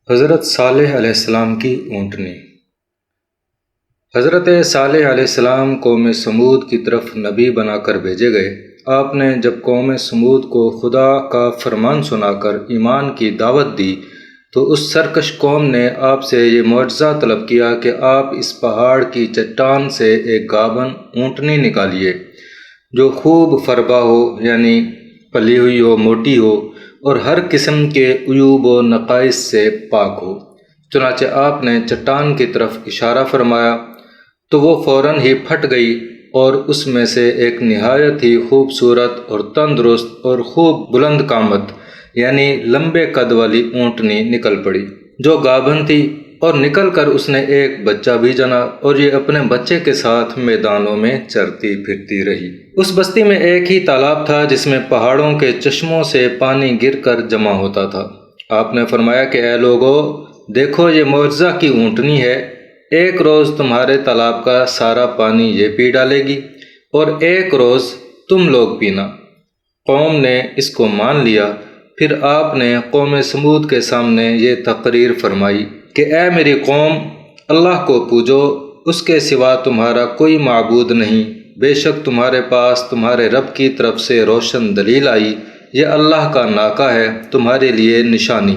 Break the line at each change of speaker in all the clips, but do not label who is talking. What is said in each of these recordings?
حضرت صالح علیہ السلام کی اونٹنی۔ حضرت صالح علیہ السلام قوم سمود کی طرف نبی بنا کر بھیجے گئے۔ آپ نے جب قوم سمود کو خدا کا فرمان سنا کر ایمان کی دعوت دی تو اس سرکش قوم نے آپ سے یہ معجزہ طلب کیا کہ آپ اس پہاڑ کی چٹان سے ایک گابن اونٹنی نکالیے جو خوب فربا ہو، یعنی پلی ہوئی ہو، موٹی ہو اور ہر قسم کے عیوب و نقائص سے پاک ہو۔ چنانچہ آپ نے چٹان کی طرف اشارہ فرمایا تو وہ فوراً ہی پھٹ گئی اور اس میں سے ایک نہایت ہی خوبصورت اور تندرست اور خوب بلند قامت یعنی لمبے قد والی اونٹنی نکل پڑی جو گابن تھی، اور نکل کر اس نے ایک بچہ بھی جنا اور یہ اپنے بچے کے ساتھ میدانوں میں چرتی پھرتی رہی۔ اس بستی میں ایک ہی تالاب تھا جس میں پہاڑوں کے چشموں سے پانی گر کر جمع ہوتا تھا۔ آپ نے فرمایا کہ اے لوگو، دیکھو یہ معجزہ کی اونٹنی ہے، ایک روز تمہارے تالاب کا سارا پانی یہ پی ڈالے گی اور ایک روز تم لوگ پینا۔ قوم نے اس کو مان لیا۔ پھر آپ نے قوم سمود کے سامنے یہ تقریر فرمائی کہ اے میری قوم، اللہ کو پوجو، اس کے سوا تمہارا کوئی معبود نہیں۔ بے شک تمہارے پاس تمہارے رب کی طرف سے روشن دلیل آئی، یہ اللہ کا ناکہ ہے تمہارے لیے نشانی،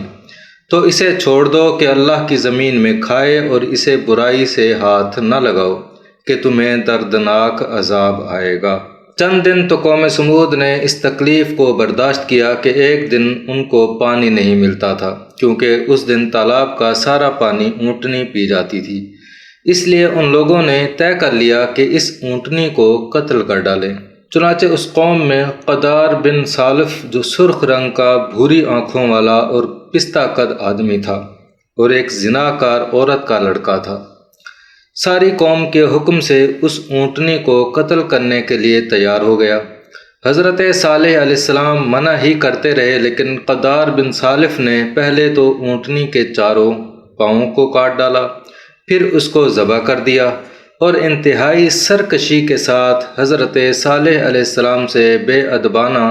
تو اسے چھوڑ دو کہ اللہ کی زمین میں کھائے اور اسے برائی سے ہاتھ نہ لگاؤ کہ تمہیں دردناک عذاب آئے گا۔ چند دن تو قوم سمود نے اس تکلیف کو برداشت کیا کہ ایک دن ان کو پانی نہیں ملتا تھا، کیونکہ اس دن تالاب کا سارا پانی اونٹنی پی جاتی تھی۔ اس لیے ان لوگوں نے طے کر لیا کہ اس اونٹنی کو قتل کر ڈالیں۔ چنانچہ اس قوم میں قدار بن سالف جو سرخ رنگ کا بھوری آنکھوں والا اور پستہ قد آدمی تھا اور ایک زناکار عورت کا لڑکا تھا، ساری قوم کے حکم سے اس اونٹنی کو قتل کرنے کے لیے تیار ہو گیا۔ حضرت صالح علیہ السلام منع ہی کرتے رہے، لیکن قدار بن سالف نے پہلے تو اونٹنی کے چاروں پاؤں کو کاٹ ڈالا، پھر اس کو ذبح کر دیا اور انتہائی سرکشی کے ساتھ حضرت صالح علیہ السلام سے بے ادبانہ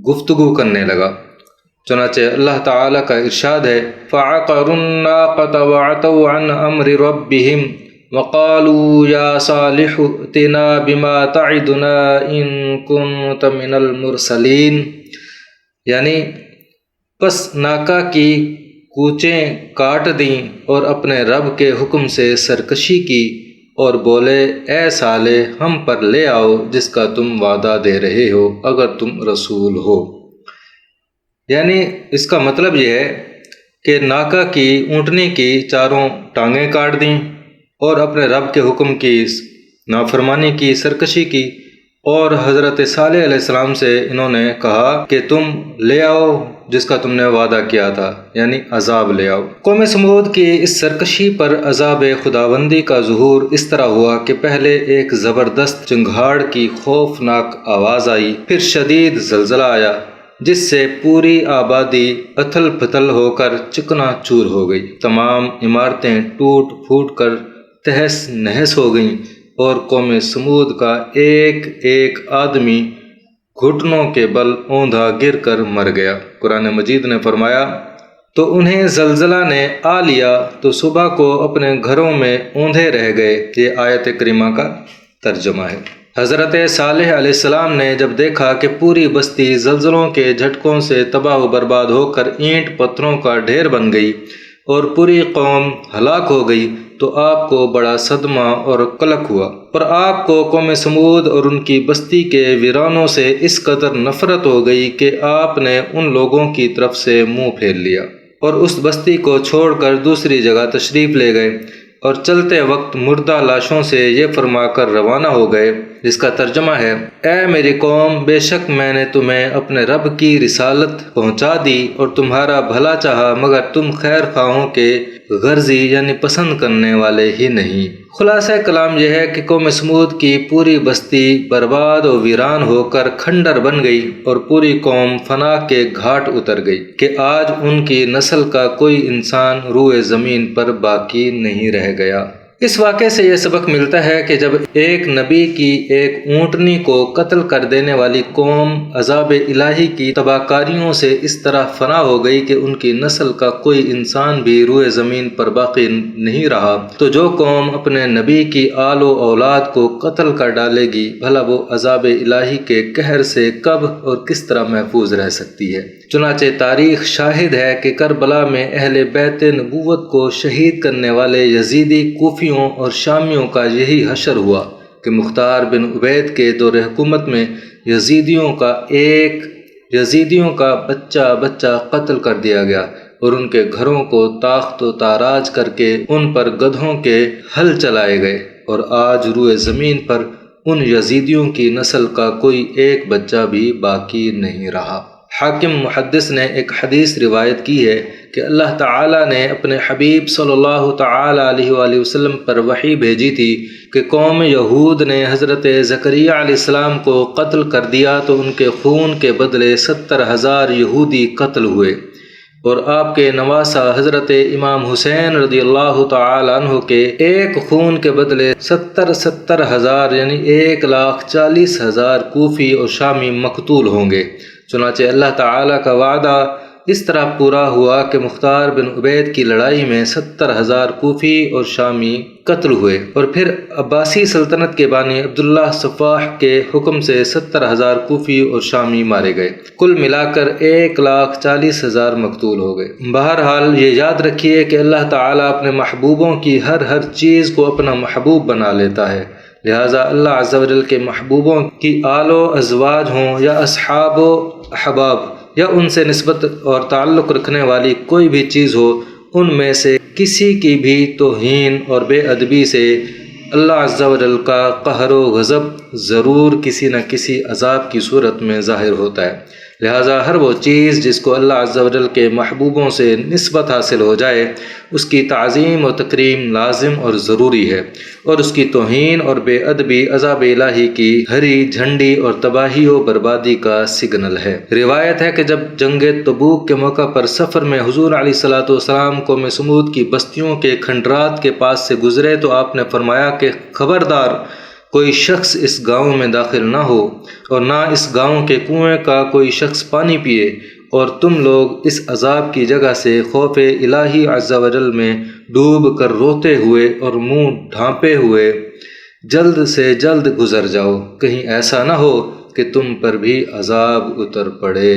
گفتگو کرنے لگا۔ چنانچہ اللہ تعالیٰ کا ارشاد ہے، فَعَقَرُوا النَّاقَةَ وَعَتَوْا عَنْ أَمْرِ رَبِّهِمْ وَقَالُوا يَا صَالِحُ ائْتِنَا بِمَا تَعِدُنَا إِن كُنتَ مِنَ الْمُرْسَلِينَ، یعنی پس ناکہ کی کوچیں کاٹ دیں اور اپنے رب کے حکم سے سرکشی کی اور بولے، اے صالح ہم پر لے آؤ جس کا تم وعدہ دے رہے ہو اگر تم رسول ہو۔ یعنی اس کا مطلب یہ ہے کہ ناکہ کی اونٹنی کی چاروں ٹانگیں کاٹ دیں اور اپنے رب کے حکم کی نافرمانی کی، سرکشی کی، اور حضرت صالح علیہ السلام سے انہوں نے کہا کہ تم لے آؤ جس کا تم نے وعدہ کیا تھا، یعنی عذاب لے آؤ۔ قوم سمود کی اس سرکشی پر عذاب خداوندی کا ظہور اس طرح ہوا کہ پہلے ایک زبردست چنگھاڑ کی خوفناک آواز آئی، پھر شدید زلزلہ آیا جس سے پوری آبادی اتھل پھتل ہو کر چکنا چور ہو گئی۔ تمام عمارتیں ٹوٹ پھوٹ کر تہس نہس ہو گئیں اور قوم سمود کا ایک ایک آدمی گھٹنوں کے بل اوندھا گر کر مر گیا۔ قرآن مجید نے فرمایا، تو انہیں زلزلہ نے آ لیا تو صبح کو اپنے گھروں میں اوندھے رہ گئے۔ یہ آیت کریمہ کا ترجمہ ہے۔ حضرت صالح علیہ السلام نے جب دیکھا کہ پوری بستی زلزلوں کے جھٹکوں سے تباہ و برباد ہو کر اینٹ پتھروں کا ڈھیر بن گئی اور پوری قوم ہلاک ہو گئی تو آپ کو بڑا صدمہ اور قلق ہوا، اور آپ کو قوم سمود اور ان کی بستی کے ویرانوں سے اس قدر نفرت ہو گئی کہ آپ نے ان لوگوں کی طرف سے منہ پھیر لیا اور اس بستی کو چھوڑ کر دوسری جگہ تشریف لے گئے، اور چلتے وقت مردہ لاشوں سے یہ فرما کر روانہ ہو گئے، جس کا ترجمہ ہے، اے میری قوم، بے شک میں نے تمہیں اپنے رب کی رسالت پہنچا دی اور تمہارا بھلا چاہا، مگر تم خیر خواہوں کے غرضی یعنی پسند کرنے والے ہی نہیں۔ خلاصہ کلام یہ ہے کہ قوم سمود کی پوری بستی برباد و ویران ہو کر کھنڈر بن گئی اور پوری قوم فنا کے گھاٹ اتر گئی کہ آج ان کی نسل کا کوئی انسان روئے زمین پر باقی نہیں رہ گیا۔ اس واقعے سے یہ سبق ملتا ہے کہ جب ایک نبی کی ایک اونٹنی کو قتل کر دینے والی قوم عذاب الہی کی تباہ کاریوں سے اس طرح فنا ہو گئی کہ ان کی نسل کا کوئی انسان بھی روئے زمین پر باقی نہیں رہا، تو جو قوم اپنے نبی کی آل و اولاد کو قتل کر ڈالے گی، بھلا وہ عذاب الہی کے قہر سے کب اور کس طرح محفوظ رہ سکتی ہے؟ چنانچہ تاریخ شاہد ہے کہ کربلا میں اہل بیت نبوت کو شہید کرنے والے یزیدی کوفیوں اور شامیوں کا یہی حشر ہوا کہ مختار بن عبید کے دور حکومت میں یزیدیوں کا بچہ قتل کر دیا گیا اور ان کے گھروں کو تاخت و تاراج کر کے ان پر گدھوں کے ہل چلائے گئے، اور آج روئے زمین پر ان یزیدیوں کی نسل کا کوئی ایک بچہ بھی باقی نہیں رہا۔ حاکم محدث نے ایک حدیث روایت کی ہے کہ اللہ تعالیٰ نے اپنے حبیب صلی اللہ تعالیٰ علیہ وآلہ وسلم پر وحی بھیجی تھی کہ قوم یہود نے حضرت زکریا علیہ السلام کو قتل کر دیا تو ان کے خون کے بدلے 70,000 یہودی قتل ہوئے، اور آپ کے نواسہ حضرت امام حسین رضی اللہ تعالیٰ عنہ کے ایک خون کے بدلے 70,000 یعنی 1,40,000 کوفی اور شامی مقتول ہوں گے۔ چنانچہ اللہ تعالیٰ کا وعدہ اس طرح پورا ہوا کہ مختار بن عبید کی لڑائی میں 70,000 کوفی اور شامی قتل ہوئے، اور پھر عباسی سلطنت کے بانی عبداللہ صفاح کے حکم سے 70,000 کوفی اور شامی مارے گئے، کل ملا کر 1,40,000 مقتول ہو گئے۔ بہرحال یہ یاد رکھیے کہ اللہ تعالیٰ اپنے محبوبوں کی ہر چیز کو اپنا محبوب بنا لیتا ہے، لہٰذا اللہ عز و جل کے محبوبوں کی آل و ازواج ہوں یا اصحاب و احباب یا ان سے نسبت اور تعلق رکھنے والی کوئی بھی چیز ہو، ان میں سے کسی کی بھی توہین اور بے ادبی سے اللہ عز و جل کا قہر و غضب ضرور کسی نہ کسی عذاب کی صورت میں ظاہر ہوتا ہے۔ لہٰذا ہر وہ چیز جس کو اللہ عز و جل کے محبوبوں سے نسبت حاصل ہو جائے، اس کی تعظیم و تکریم لازم اور ضروری ہے، اور اس کی توہین اور بے ادبی عذاب الہی کی ہری جھنڈی اور تباہی و بربادی کا سگنل ہے۔ روایت ہے کہ جب جنگ تبوک کے موقع پر سفر میں حضور علیہ الصلوۃ والسلام قوم سمود کی بستیوں کے کھنڈرات کے پاس سے گزرے تو آپ نے فرمایا کہ خبردار، کوئی شخص اس گاؤں میں داخل نہ ہو، اور نہ اس گاؤں کے کنویں کا کوئی شخص پانی پیے، اور تم لوگ اس عذاب کی جگہ سے خوف الہی عز و جل میں ڈوب کر روتے ہوئے اور منہ ڈھانپے ہوئے جلد سے جلد گزر جاؤ، کہیں ایسا نہ ہو کہ تم پر بھی عذاب اتر پڑے۔